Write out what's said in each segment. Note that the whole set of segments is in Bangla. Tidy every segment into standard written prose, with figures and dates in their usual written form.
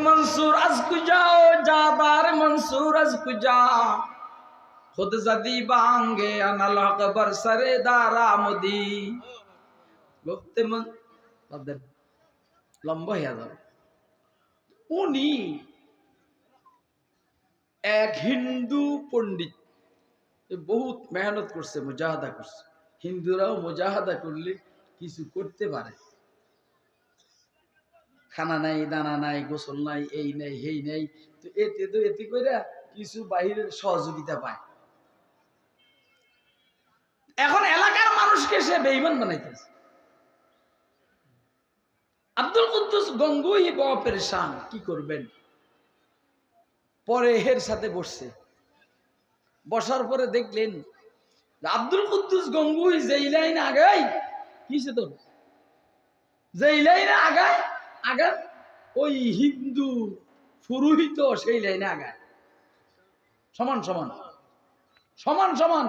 मंसूर अज कुजाओ जादार मंसूर अज कुजा खुद जदी बांगे अनल हकबर सरे दारा मुदी गुफ्ते मन लंबा হয়ে যাবে উনি এক হিন্দু পণ্ডিত বহুত মেহনত করছে মুজাহাদা করছে হিন্দুরাও মুজাহাদা করলে কিছু করতে পারে খানা নাই দানা নাই গোসল নাই এই নাই হেই নাই তো এতে করে কিছু বাহিরের সহযোগিতা পায় এখন এলাকার মানুষকে সে বেঈমান বানাইতেছে আব্দুল কুদ্দুস গঙ্গুই বড় পেরেশান কি করবেন পরে এর সাথে বসছে বসার পরে দেখলেন আব্দুল কুদ্দুস গঙ্গুই যেই লাইনে আগায় কিসে তো যেই লাইনে আগায় আগান ওই হিন্দু পুরোহিত সেই লাইনে আগায় সমান সমান সমান সমান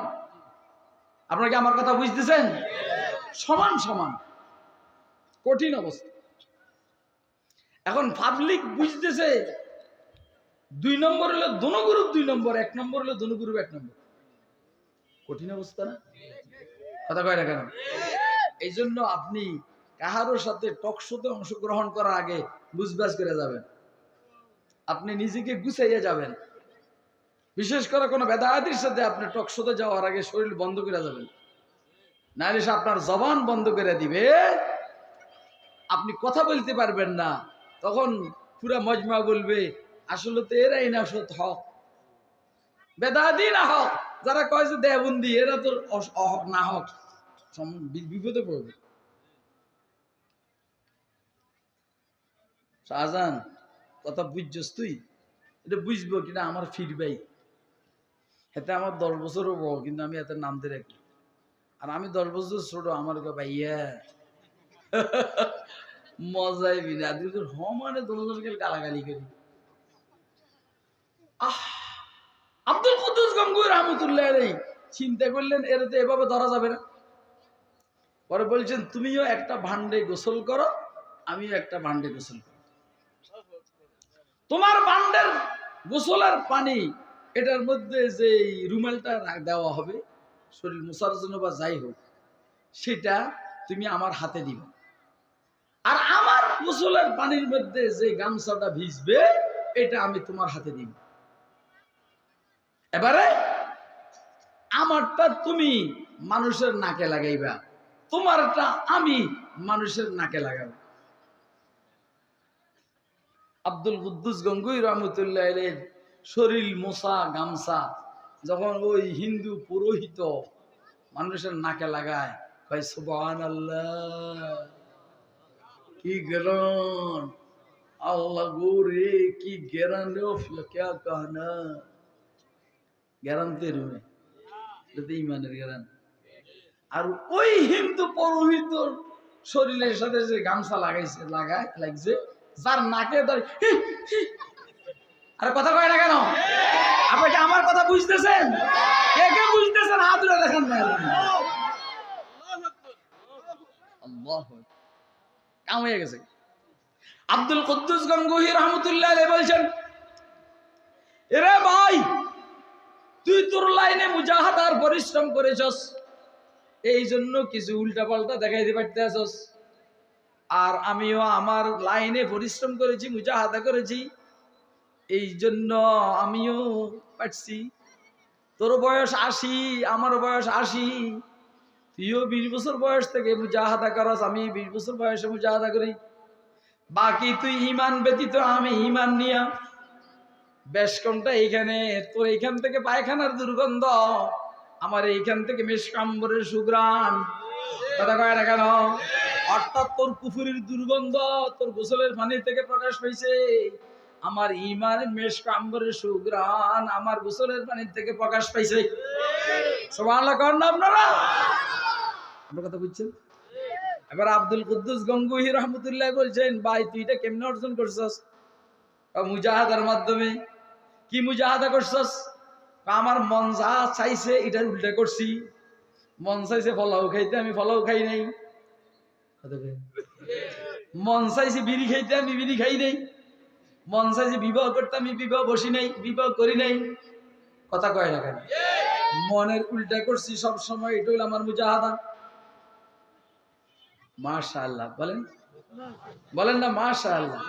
আপনারা কি আমার কথা বুঝতেছেন সমান সমান কঠিন অবস্থা এখন পাবলিক বুঝতেছে দুই নম্বর হলো দোনো গ্রুপ দুই নম্বর এক নম্বর হলো দোনো গ্রুপ এক নম্বর কঠিন অবস্থা না কথা কয় না কেন এই জন্য আপনি কাহারোর সাথে টক শোতে অংশগ্রহণ করার আগে বুঝবাজ করে যাবেন আপনি নিজেকে গুছাইয়া যাবেন বিশেষ করে কোনো বেদায়াতির সাথে আপনি টক শোতে যাওয়ার আগে শরীর বন্ধ করে যাবেন নাহলে সে আপনার জবান বন্ধ করে দিবে আপনি কথা বলতে পারবেন না তখন পুরা মজমা বলবে আসলে তো এরাই না সৎ হক বেদায়াতি না হক যারা কয় যে দেবন্দি এরা তো অহক না হক বিপদে পড়বে শাহজাহান কথা বুঝছস তুই এটা বুঝবো কিনা আমার ফিরবাই এতে আমার 10 বছরও বড় কিন্তু আমি এত নাম দিয়ে রাখি আর আমি 10 বছর ছোট আমার ভাইয়া মজাই বিনা তুই তোর মানে 10 বছর গালাগালি করি আব্দুল কুদ্দুস গঙ্গুই রহমতুল্লাহ আলাইহি চিন্তা করলেন এর তো এভাবে ধরা যাবে না পরে বলছেন তুমিও একটা ভান্ডে গোসল করো আমিও একটা ভান্ডে গোসল করো তোমার ভান্ডের গোসলের পানি এটার মধ্যে যে রুমালটা দেওয়া হবে শরীর মোছার জন্য বা যাই হোক সেটা তুমি আমার হাতে দিবে আর আমার গোসলের পানির মধ্যে যে গামছাটা ভিজবে এটা আমি তোমার হাতে দিব এবারে আমারটা তুমি মানুষের নাকে লাগাইবা তোমারটা আমি মানুষের নাকে লাগাবো আব্দুল কুদ্দুস গঙ্গুই রহমতুল্লাহ আলাইহি শরীর মোছা গামছা যখন ওই হিন্দু পুরোহিত মানুষের নাকে লাগায় কয় সুবহানাল্লাহ কি গেরান আল্লাহ গো রে কি গেরান রে क्या कहना গ্যারান্টি রুমে যদি ইমানের গ্যারান আর ওই হিন্দু পুরোহিত শরীরের সাথে যে গামছা লাগাইছে লাগছে যার নাকে ধরে আরে কথা কয় না কেন আপনি কি আমার কথা বুঝতেছেন কে কে বুঝতেছেন হাত তুলে দেখেন না আল্লাহু কাম হয়ে গেছে আব্দুল কুদ্দুস গঙ্গুই রহমতুল্লাহ আলাইহি বলছেন এরে ভাই তুই তোর লাইনে মুজাহাদার পরিশ্রম করেছস এই জন্য কিছু উল্টাপাল্টা দেখাইতে পারতেছস আর আমিও আমার লাইনে পরিশ্রম করেছি মুজাহাদা করেছি এই জন্য আমিও পারছি তোর বয়স 80 আমার বয়স 80 তুইও 20 বছর বয়স থেকে মুজাহাদা করস আমি 20 বছর বয়সে মুজাহাদা করি বাকি তুই ঈমান ব্যতীত আমি ঈমান নিয়া বেশ কোনটা এইখানে তোর এইখান থেকে পায়খানার দুর্গন্ধ আমার এইখান থেকে মেশকাম্বরের সুঘ্রাণ কথা কয় না কেন অর্থাৎ তোর কুফুরির দুর্গন্ধ তোর গোসলের পানি থেকে প্রকাশ পাইছে আমার ঈমানের মেশকাম্বরের সুঘ্রাণ আমার গোসলের পানি থেকে প্রকাশ পাইছে সুবহানাল্লাহ কর না আপনারা আপনার কথা বুঝছেন এবার আব্দুল কুদ্দুস গঙ্গুই রহমতুল্লাহ বলছেন ভাই তুই এটা কেমনে অর্জন করছস মুজাহাদার মাধ্যমে কি মুজাহাদা করছস আমার মন যা চাইছে এটার উল্টা করছি মন চাইছে ফলাও খাইতে আমি ফলাও খাই নাই মন চাইছে বিড়ি খাইতে আমি বিড়ি খাই নাই মন চাই যে বিবাহ করতে, আমি বিবাহ বসি নাই, বিবাহ করি নাই, কথা কয় না কেন? মনের উল্টা করছি সব সময়, এটা হলো আমার মুজাহাদা। মাশাআল্লাহ বলেন, বলেন না মাশাআল্লাহ,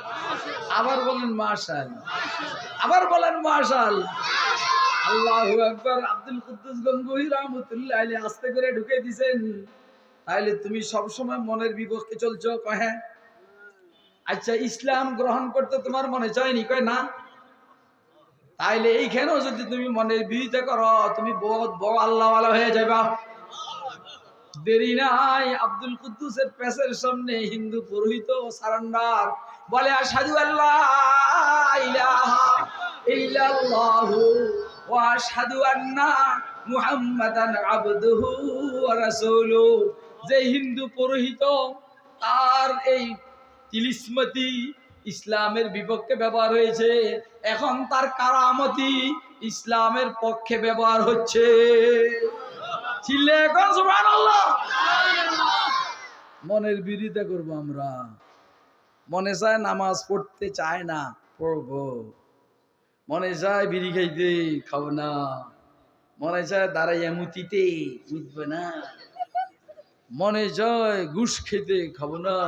আবার বলেন মাশাআল্লাহ, আবার বলেন মাশাআল্লাহ। আল্লাহু আকবার। আব্দুল কুদ্দুস গঙ্গোহী রাহমাতুল্লাহ আলাইহি আস্তে করে ঢুকে দিয়েছেন, তাইলে তুমি সব সময় মনের বিপক্ষে চলছো? কয় হ্যাঁ। আচ্ছা, ইসলাম গ্রহণ করতে তোমার মনে চায়নি? কয় না। তাইলে এইখানেও যদি তুমি মনের বিরোধিতা করো, তুমি বহুত বড় আল্লাহওয়ালা হয়ে যাবা। দেরি নাই, আব্দুল কুদ্দুসের পেশের সামনে হিন্দু পুরোহিত সারেন্ডার বলে, আশহাদু আল্লা ইলাহা ইল্লাল্লাহু ওয়া আশহাদু আন্না মুহাম্মাদান আবদুহু ওয়া রাসূলুহু। যে হিন্দু পুরোহিত তার এই তিলিস্মতি ইসলামের বিপক্ষে ব্যবহার হয়েছে, এখন তার কারামতি ইসলামের পক্ষে ব্যবহার হচ্ছে। চিল্লে এখন সুবহানাল্লাহ। মনের বিরোধিতা করবো আমরা। মনে চায় নামাজ পড়তে, চায় না, পড়বো। মনে চায় বিড়ি খাইতে, খাবো না। মনে চায় দাঁড়াইয়া মুতিতে, মুতবো না। মনে চায় ঘুষ খেতে, খাবো না।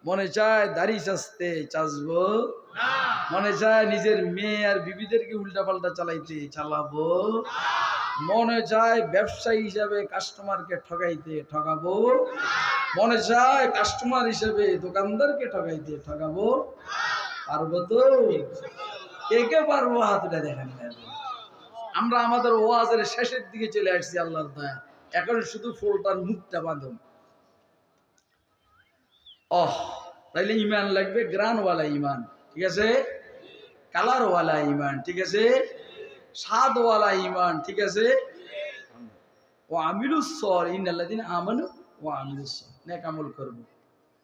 মনে চায় দাড়ি চাচতে, চাচবো না। মনে চায় নিজের মেয়ে আর বিবিদেরকে উল্টা পাল্টা চালাইতে, চালাবো। মনে চায় ব্যবসায়ী হিসাবে কাস্টমারকে ঠকাইতে, ঠকাবো। মনে চায় কাস্টমার হিসাবে দোকানদারকে ঠকাইতে, ঠকাবো। পারবো তো? কে কে পারবো? হাতটা দেখেন। আমরা আমাদের ওয়াজের শেষের দিকে চলে আসছি, আল্লাহর দয়া। এখন শুধু ফুলটার মুখটা বাঁধুন। তাইলে ইমান লাগবে, গ্রানওয়ালা ইমান, ঠিক আছে? কালারওয়ালা ইমান, ঠিক আছে? স্বাদওয়ালা ইমান, ঠিক আছে? ও আমিলুস সলিহিন আল্লাযিনা আমানু ওয়া আমিলুস সলিহাত, নেক আমল করব।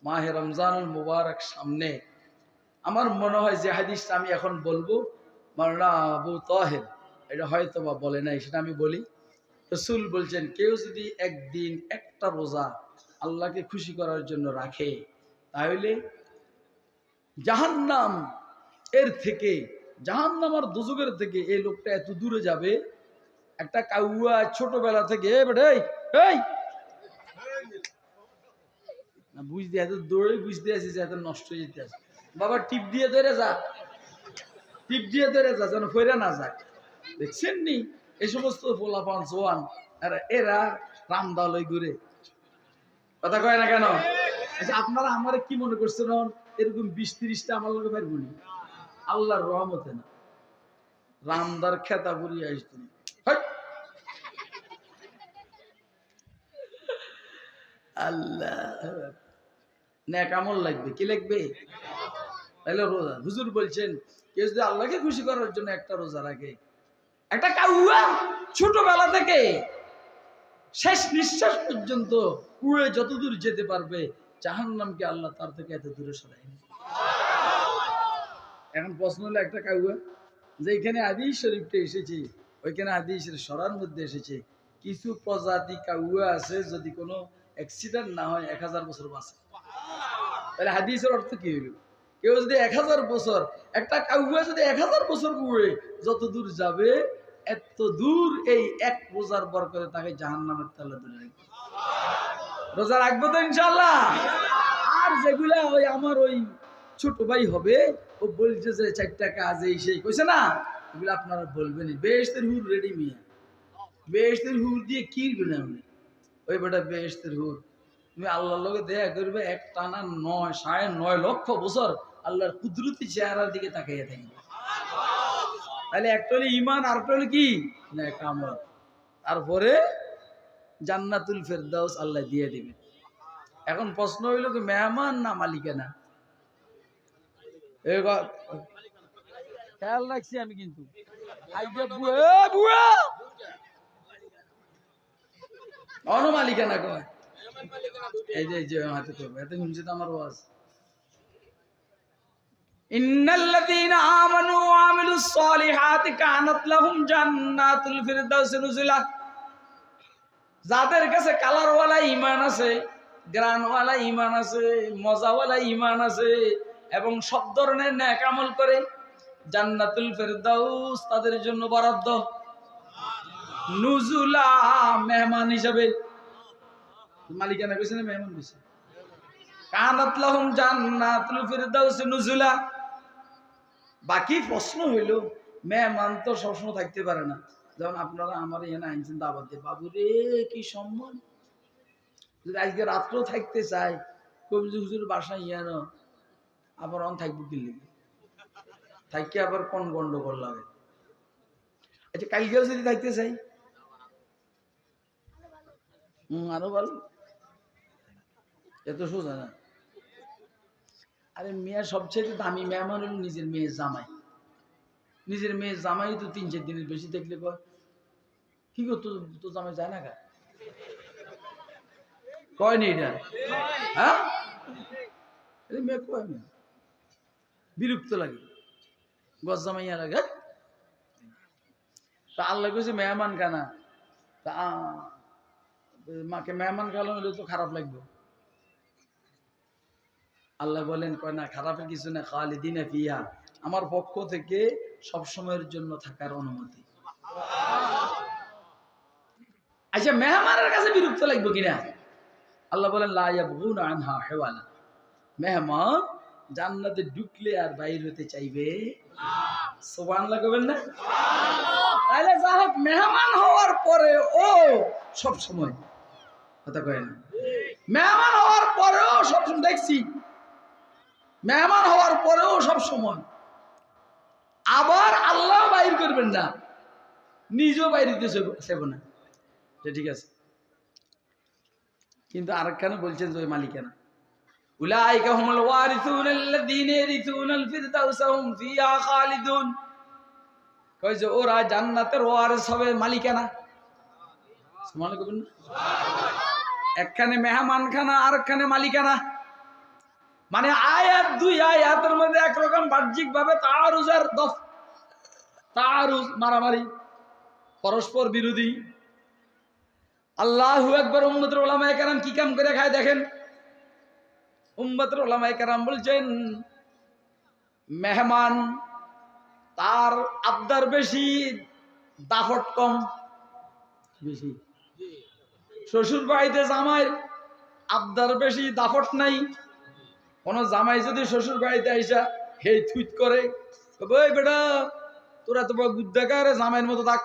মাহে রমজানুল মুবারক সামনে। আমার মনে হয় যে হাদিসটা আমি এখন বলবো, মাওলানা আবু তাহের এটা হয়তো বা বলে নাই, সেটা আমি বলি। রাসূল বলছেন, কেউ যদি একদিন একটা রোজা আল্লাহকে খুশি করার জন্য রাখে, তাহলে জাহান্নাম এর থেকে, জাহান্নাম আর দুজকের থেকে এই লোকটা এত দূরে যাবে। একটা কাউয়া ছোটবেলা থেকে বুঝতে এত দৌড়ে বুঝতে আছি যে এত নষ্ট হয়ে যেতে আছে। বাবা টিপ দিয়ে ধরে যা, টিপ দিয়ে ধরে যা, যেন ফেরা না যায়। দেখছেন নি এই সমস্ত পোলাপান জোয়ান, আর এরা রামদালয় ঘুরে, কথা কয় না কেন? আচ্ছা, আপনারা আমার কি মনে করছেন এরকম 20-30টা আমার লোকে পারবো নি? আল্লাহর রহমতে না, রামদার খেতা বুড়িয়ে আসতেন। আল্লাহ, নেক আমল লাগবে। কি লাগবে? তাহলে রোজা। হুজুর বলছেন, কেউ যদি আল্লাহকে খুশি করার জন্য একটা রোজা রাখে, একটা কাউয়া ছোটবেলা থেকে শেষ নিঃশ্বাস পর্যন্ত উড়ে যতদূর যেতে পারবে, জাহান্নামকে আল্লাহ তার থেকে এত দূরে সরায়নি। এখন প্রশ্ন হলো, একটা কাউয়া যেখানে হাদিস শরীফটা এসেছে, ওইখানে হাদিসের সরার মধ্যে এসেছে কিছু প্রজাতি কাউয়া আছে, যদি কোনো অ্যাক্সিডেন্ট না হয় 1000 বছর বাঁচে। তাহলে হাদিসের অর্থ কি হইল? কেউ যদি 1000 বছর, একটা কাউয়া যদি 1000 বছর উড়ে যত দূর যাবে, এত দূর এই এক রোজার বরকতে তাকে জাহান্নামের তালা দূরে রাখবে। রোজা রাখবো তো ইনশাআল্লাহ। আর যেগুলা ওই আমার ওই ছোট ভাই হবে, ও বলছে যে 4টা কাজ এই সেই কইছে না, এগুলো আপনারা বলবেন। বেহেশতের হুর রেডি মিয়া, বেহেশতের হুর দিয়ে কি করবেন আপনি? ওই বেটা বেহেশতের হুর, তুমি আল্লাহর লগে দেখা করবে এক টানা 9.9 লক্ষ বছর আল্লাহর কুদরতি চেহারার দিকে তাকাইয়া থাকবে। তাহলে একটা হলো ইমান, আর একটা হলো কি নেক আমল। তারপরে জান্নাতুল ফেরদাউস আল্লাহ দিয়ে দিবে। এখন প্রশ্ন হইল কি, মেহমান না মালিকানা? খেয়াল রাখছি আমি, কিন্তু মালিকানা কয় এই যে হাতে করবো, এত শুনছি তো আমার ওয়াজ। ইন্নাল্লাযীনা আমানু ওয়া আমিলুস সলিহাতি কানাত লাহুম জান্নাতুল ফিরদাউস নুজুলা। যাদের কাছে কালারওয়ালা ঈমান আছে, গ্রানওয়ালা ঈমান আছে, মজাওয়ালা ঈমান আছে, এবং সব ধরনের নেক আমল করে জান্নাতুল ফেরদাউস তাদের জন্য বরাদ্দ। নুজুলা মেহমান হিসাবে, মালিকানা কইছে না মেহমান কইছে? কানাত লাহুম জান্নাতুল ফিরদাউস নুজুলা। বাকি প্রশ্ন হইল মেহমান তো সবসময় থাকতে পারে না। যেমন আপনারা আমার এখানে আইনছেন দাওয়াত দিয়ে, বাবু রে কি সম্মান, যদি আজকে রাত্রেও থাকতে চাই কবি হুজুর বাসায় ইয়ানো আবার অন থাকবো কি লিখে থাকি আবার কোন গন্ডগোল লাগে। আচ্ছা কালকেও যদি থাকতে চাই আরো ভালো, এত সোজা না। আরে মেয়ের সবচেয়ে দামি মেহমান হলো নিজের মেয়ের জামাই। নিজের মেয়ের জামাই তো 3-4 দিনের বেশি দেখলে কয় কি গো তো জামাই যায় না, কয় নি এটা? হ্যাঁ মেয়ে কয় না, বিরক্ত লাগে, গজ জামাইয়া লাগে। তা আল্লাহ কইছে মেহমান খানা, তা মাকে মেহমান খাওয়ানো হলে তো খারাপ লাগবে। আল্লাহ বলেন কয় না, খারাপের কিছু না, খালিদিনা ফিহা, আমার পক্ষ থেকে সব সময়ের জন্য থাকার অনুমতি। আচ্ছা মেহমানের কাছে বিরক্ত লাগবে কিনা? আল্লাহ বলেন লা ইয়াবগুনা আনহা হিওয়ালা, মেহমান জান্নাতে ঢুকলে আর বাইর হতে চাইবে না। সুবহানাল্লাহ কইবেন না? তাহলে যা হোক মেহমান হওয়ার পরে ও সব সময় কথা কয় না, মেহমান হওয়ার পরেও সব সময় দেখছি, মেহমান হওয়ার পরেও সব সময় আবার আল্লাহ বাইর করবেন না, নিজেও বাইর হতে চাইব না, ঠিক আছে। কিন্তু আরেকখানে বলছেন যে মালিকানা, উলাইকা হুমুল ওয়ারিসুন আল্লাযীনা ইয়ারিসুনাল ফিরদাউসা হুম ফিহা খালিদুন, কয় যে ওরা জান্নাতের ওয়ারিস হবে, মালিকানা। সুবহানাল্লাহ কইবেন না? একখানে মেহমানখানা আরেকখানে মালিকানা, মানে আয়াত দুই আয়াতের মধ্যে একরকম বাহ্যিক ভাবে তাআরুজ মারামারি, পরস্পর বিরোধী। আল্লাহু আকবার। উম্মতের উলামায়ে কেরাম কি কাম করে খায় দেখেন। উম্মতের উলামায়ে কেরাম বলছেন মেহমান তার আবদার বেশি, দাফট কম। বেশি শ্বশুর বাড়িতে জামাইয়ের আবদার বেশি, দাফট নাই। কোন জামাই যদি শ্বশুর বাড়িতে আইসা হেই থুইট করে, ওই বেটা তোরা তো গুদ্দাকারে জামাইয়ের মতো থাক,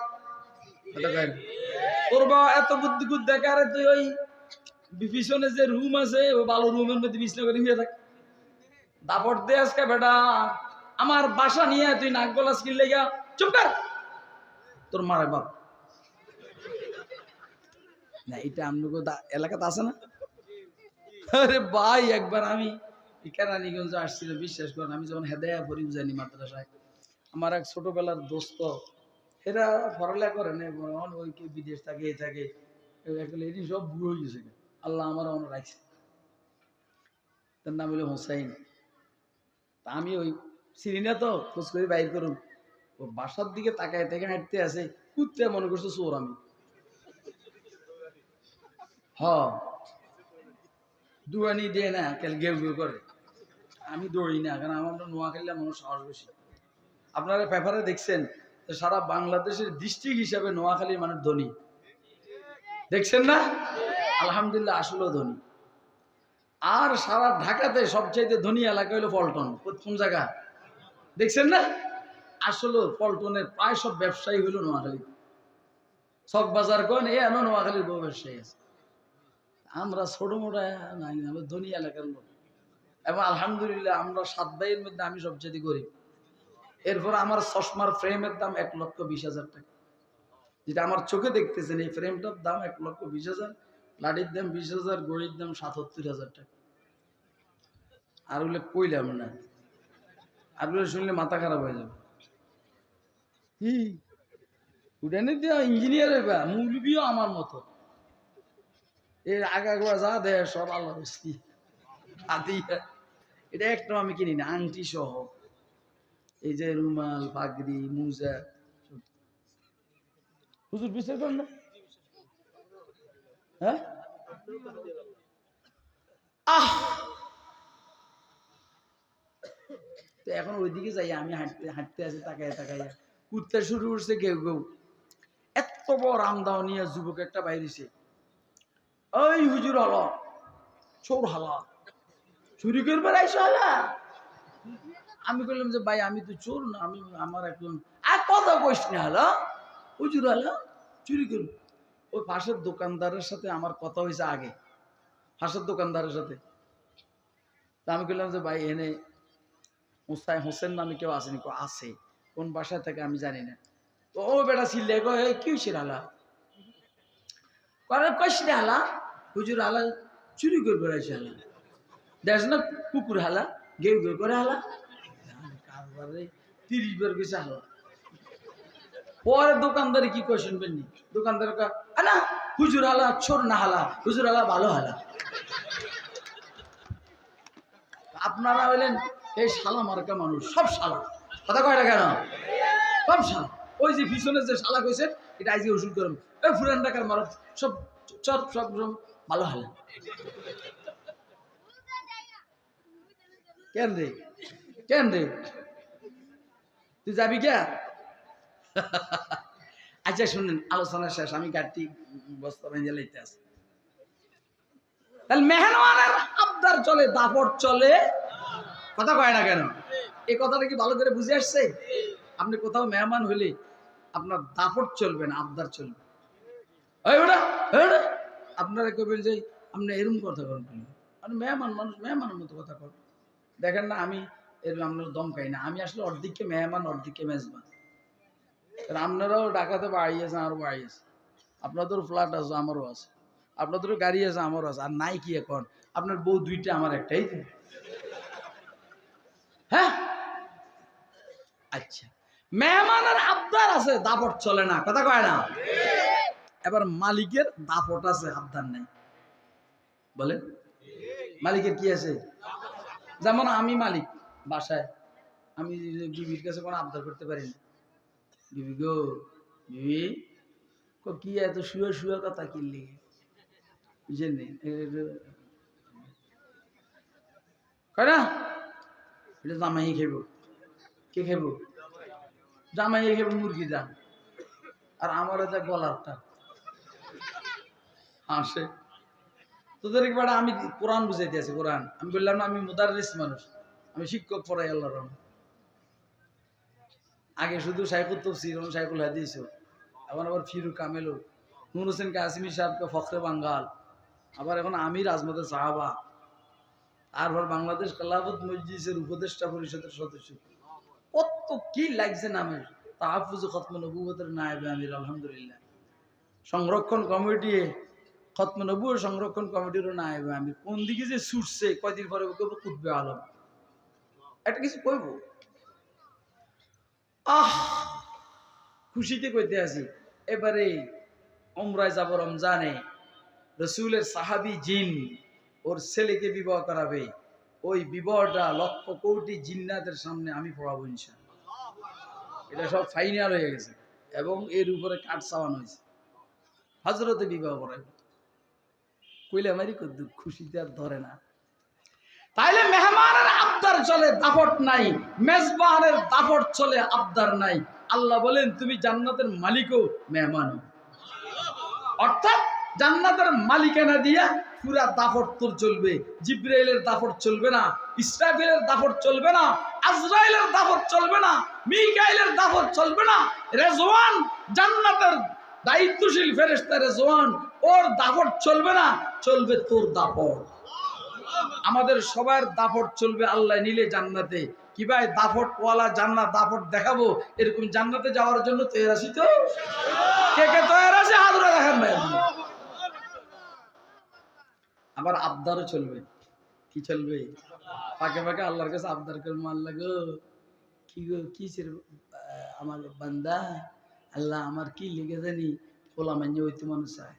তোর বা এত বুদ্ধি গুদ্দাকারে, তুই ওই পিছনে যে রুম আছে ওই ভালো রুমের মধ্যে বিছনা করে নিয়ে থাক। দাপট দে আজকে বেটা, আমার বাসা নিয়ে তুই নাক গলা স্কিল লেগা চুপ কর, তোর মারে বাপ না। এটা আমনুগো এলাকাতে আছে না? আরে ভাই একবার আমি কেরানীগঞ্জে আসছিল, বিশ্বাস করেন, আমি যখন হেদায়া পড়ি জানি মাদ্রাসায়, আমার এক ছোটবেলার দোস্ত, এরা পড়ালেখা করে না, ওই কেউ বিদেশ থাকে এ থাকে, এটি সব বুড়ো হয়ে গেছে, আল্লাহ আমার মনে রাখছে। তার নাম হলো হোসাইন। তা আমি ওই সিরিনা তো খোঁজ করে বাইর করুন, ও বাসার দিকে তাকায় থেকে হাঁটতে আছে, কুত্তে মনে করছে চোর আমি। হ দুয়ানি দিয়ে না কেল গেউ গেউ করে, আমি দৌড়ি না, কারণ আমার নোয়াখালীর মানুষ সাহস বেশি। আপনারা পেপারে দেখছেন সারা বাংলাদেশের ডিস্ট্রিক্ট হিসাবে নোয়াখালীর মানুষ ধনী, দেখছেন না? আলহামদুলিল্লাহ আসলেও ধনী। আর সারা ঢাকাতে সবচাইতে ধনী এলাকা হলো পল্টন। কোন জায়গা দেখছেন না? আসলে পল্টনের প্রায় সব ব্যবসায়ী হইল নোয়াখালী, সব বাজার কোন এ এমন নোয়াখালীর বহু ব্যবসায়ী আছে। আমরা ছোট মোটা নাই, আমরা ধনী এলাকার লোক। এবং আলহামদুলিল্লাহ আমরা 7 ভাইয়ের মধ্যে আমি সবচেয়ে গরিব। এরপর আমার চশমার ফ্রেমের দাম 1,20,000 টাকা, যেটা আমার চোখে দেখতেছেন, এই ফ্রেমটার দাম 1,20,000, লাঠির দাম 20,000, গড়ির দাম 77,000 টাকা। আর বলে কইলাম না, আর বলে শুনলে মাথা খারাপ হয়ে যাবে। কি উঠানে দিয়া ইঞ্জিনিয়ার হইবা, মৌলবিও আমার মতো, এর আগাগোড়া যা দেয় সব আল্লাহ বস্তি। এটা একটা আমি কিনি না, আংটি সহ, এই যে রুমাল পাগড়ি মুজা। হুজুর বিশ্বাস করেন না? হ্যাঁ আহ তো এখন ওইদিকে যাই, আমি হাঁটতে হাঁটতে আছি, তাকাইয়া তাকাইয়া কুত্তে শুরু করছে কেউ কেউ। এত বড় রামদাও নিয়ে যুবক একটা বাইরেছে, ওই হুজুর হলো চোর হালা, চুরি করবে আইসো হালা। আমি বললাম যে ভাই আমি তো চোর না, আমি আমার একজন আর কথা কইস না হালা, হুজুর হালা চুরি করবে। ওই পাশের দোকানদারের সাথে আমার কথা হয়েছে আগে, পাশের দোকানদারের সাথে। তা আমি বললাম যে ভাই এনে মুস্তাই হোসেন নামে কেউ আসেনি? আছে। কোন বাসায় থেকে আমি জানি না। তো ও বেটা ছিলে কি হয়েছে হালা, কইস না হালা, হুজুর হালা চুরি করবে আইসে হালা, দেখ না কুকুর হালা গেউ গেউ করে হালা। 30 বার গেছে হালা। পরে দোকানদারি কি কয় শুনবেন নি? দোকানদার না হুজুর হালা ছোর না হালা, হুজুর হালা ভালো হালা। আপনারা হইলেন এই শালা মার্কা মানুষ, সব শালা। কথা কয় না কেন? সব শালা। ওই যে পিছনে যে শালা কইছে এটা আজকে ওষুধ করেন, এই ফুরান টাকার মারত সব সব সব ভালো হালা। কেন রে, কেন রে, তুই যাবি কে? আচ্ছা শুনেন, আলোচনা শেষ, আমি গাড়ি বস্তা বেঁধে লাইতে আছি। তাহলে মেহমানের আবদার চলে, দাপট চলে। কথা কয় না কেন? এই কথাটা কি ভালো করে বুঝে আসছে? আপনি কোথাও মেহমান হলে আপনার দাপট চলবে না, আবদার চলবে। আপনারা কবেন যে আপনি এরকম কথা বলবেন, আপনি মেহমান মানুষ, মেহমানের মতো কথা বলবেন। দেখেন না আমি এরকম আপনার দম খাই না, আমি আসলে অর্ধেককে মেহমান অর্ধেককে মেজবান। আপনারাও ঢাকাতে বাড়ি আছে, আমারও বাড়ি আছে, আপনাদের ফ্ল্যাট আছে, আমারও আছে, আপনাদেরও গাড়ি আছে, আমারও আছে। আর নাই কি এখন? আপনার বউ দুইটা, আমার একটাই তো। হ্যাঁ আচ্ছা, মেহমানের আবদার আছে, দাপট চলে না। কথা কয় না? এবার মালিকের দাপট আছে, আবদার নাই। বলেন মালিকের কি আছে? যেমন আমি মালিক বাসায়, আমি বিবির কাছে কোনো আবদার করতে পারি না। বিবি গো, বিবি কি এত শুয়ে শুয়ে কথা কিনলি, বুঝলেন? কয় না এটা জামাই খাইব। কে খাইব? জামাই খাইব মুরগি দাম। আর আমার এটা গলারটা হাসে। তোদের একবার আমি কোরআন বুঝাইতে আছি, কোরআন। আমি বললাম না আমি মুদাররিস মানুষ, আমি শিক্ষক পড়াই আল্লাহর রহমতে। আগে শুধু সাইকুল তফসির, সাইকুল হাদিস, এখন আবার ফিরু কামেলু, নুর হোসেন কাসিমি সাহেবকে ফখরে বাঙ্গাল, আবার এখন আমির আজমতের সাহাবা, তারপর বাংলাদেশ খেলাফত মজলিসের উপদেষ্টা পরিষদের সদস্য। কত কি লাগছে নামের, তাহফুজ খতম নবুয়তের নায়েবে আমির, আলহামদুলিল্লাহ। সংরক্ষণ কমিটি, খতম নবুয়ত সংরক্ষণ কমিটিরও নায়েবে আমির। কোন দিকে যে ছুটছে, কয়দিন পরে কইব কুতবে আলম, একটা কিছু কইব। খুশিতে কইতে আছি। এবারে উমরায় যাব রমজানে, রসুলের সাহাবী জিন ওর ছেলেকে বিবাহ করাবে। ওই বিবাহটা লক্ষ কোটি জিন্নাতের সামনে আমি পড়াবো ইনশাআল্লাহ। এটা সব ফাইনাল হয়ে গেছে এবং এর উপরে কাঠ চাওয়ানো হয়েছে। হজরতে বিবাহ করাবে, কইলে আমারই খুশিতে আর ধরে না। তাইলে মেহমানের আবদার চলে, দাপট নাই। মেজবানের দাপট চলে, আবদার নাই। আল্লাহ বলেন তুমি জান্নাতের মালিকও মেহমান। অর্থাৎ জান্নাতের মালিকানা দিয়া পুরা দাপট তোর চলবে। জিব্রাইলের দাপট চলবে না, ইসরাফিলের দাপট চলবে না, আজরাইলের দাপট চলবে না, মিকাইলের দাপট চলবে না। রেজওয়ান জান্নাতের দায়িত্বশীল ফেরেশতা রেজওয়ান, ওর দাপট চলবে না, চলবে তোর দাপট। আমাদের সবার দাপট চলবে আল্লাহ নিলে জান্নাতে। কি ভাই দাপট ওয়ালা জান্নাত, দাপট দেখাবো, এরকম জান্নাতে যাওয়ার জন্য তৈরি আছি তো? কে কে তৈরি আছে হাত ধরে দেখেন ভাই। আবার আবদারও চলবে। কি চলবে? ফাঁকে ফাঁকে আল্লাহর কাছে আবদার করবো, আল্লাহ গো কি গো কি আমার বান্দা, আল্লাহ আমার কি লেগে জানি পোলা মান্য হইতে মনে চায়।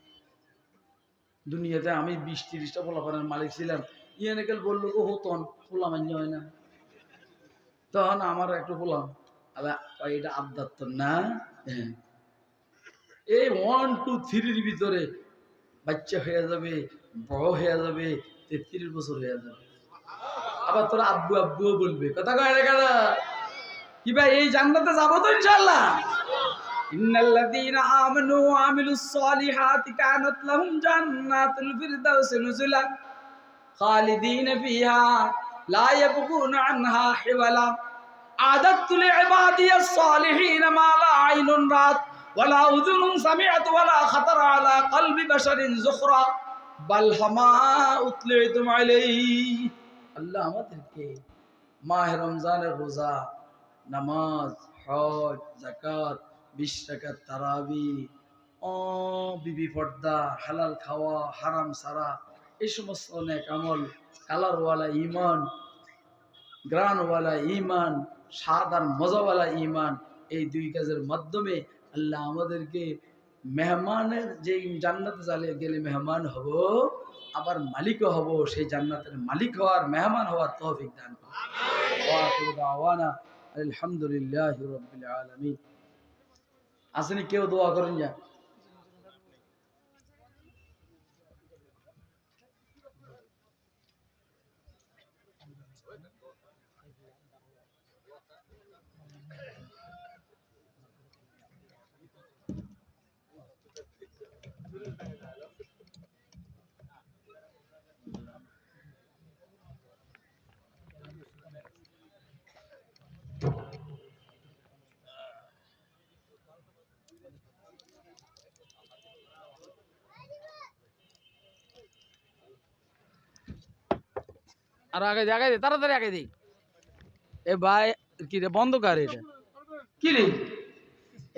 দুনিয়াতে আমি 20-30টা পোলাপানের মালিক ছিলাম, ইয়ানেকেল বললো ও হতন পোলা মান্য হয় না, তখন আমার একটু পোলাম আল্লাহ এটা আবদার তো না। হ্যাঁ, এই 1, 2, 3-র ভিতরে বাচ্চা হয়ে যাবে, বড় হয়ে যাবে, 33 বছর হয়ে যাবে। আবার তোরা আব্বু আব্বুও বলবে, কথা কয় না কেন? কি ভাই এই জান্নাতে যাবো তো ইনশাআল্লাহ? ইন্নাল্লাযীনা আমানু ওয়া আমিলুস সালিহাতি কানাত লাহুম জান্নাতুল ফিরদাউসি নুজুলা খালিদিনা ফিহা লা ইয়াবগুনা আনহা হিওয়ালা আ'দাতু লিইবাদিয়াস সালিহিনা মা লা আইনুন রাত ওয়ালা উযুনুন সামি'আত ওয়ালা খাতারা আলা কলবি বাশারিন যুখরা বাল হামা উতলিতুম আলাইহি। আল্লাহ আমাদেরকে মাহে রমজানের রোজা, নামাজ, হজ, যাকাত, 20 রাকাত তারাবি, বিবি পর্দা, হালাল খাওয়া, হারাম সারা, এই সমস্ত অনেক আমল, কালারওয়ালা ঈমান, গ্রানওয়ালা ঈমান, স্বাদ আর মজাওয়ালা ঈমান, এই দুই কাজের মাধ্যমে আল্লাহ আমাদেরকে মেহমানের যে জান্নাতে গেলে মেহমান হব, আবার মালিকও হব, সেই জান্নাতের মালিক হওয়ার মেহমান হওয়ার তৌফিক দান করুন। ওয়া আখিরু দাওয়ানা আলহামদুলিল্লাহি রাব্বিল আলামিন। আসেনি কেউ দোয়া করেন যা। আর আগে দে তাড়াতাড়ি আগে দে। এ ভাই কি রে বন্ধ কর এটা। কি রে?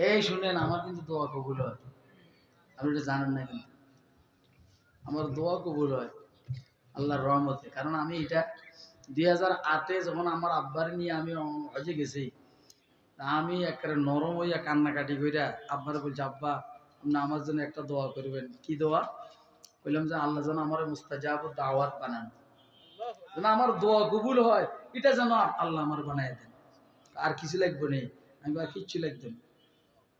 এই শুনেন, আমার কিন্তু দোয়া কবুল হয়, আপনি এটা জানেন না কিন্তু আমার দোয়া কবুল হয় আল্লাহর রহমতে। কারণ আমি এটা 2008-এ যখন আমার আব্বার নিয়ে আমি হজে গেছি, আমি একেবারে নরম হইয়া কান্নাকাটি কইরা আব্বারে বলছি, আব্বা আপনি আমার জন্য একটা দোয়া করবেন। কি দোয়া? বললাম যে আল্লাহ যেন আমার মুস্তাজাব দাওয়াত বানান, যেন আমার দোয়া কবুল হয়, এটা যেন আল্লাহ আমার বানায় দেন। আর কিছু লাগবে নেই, আমি আর কিচ্ছু লাগবে না।